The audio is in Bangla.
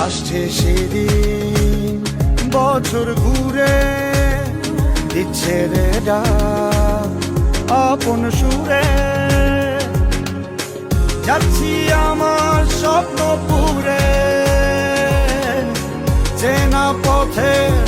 আসছে সেদিন, বছর ঘুরে দিচ্ছে রে ডাক আপন সুরে। যাচ্ছি আমার স্বপ্ন পুরে, চেনা পথের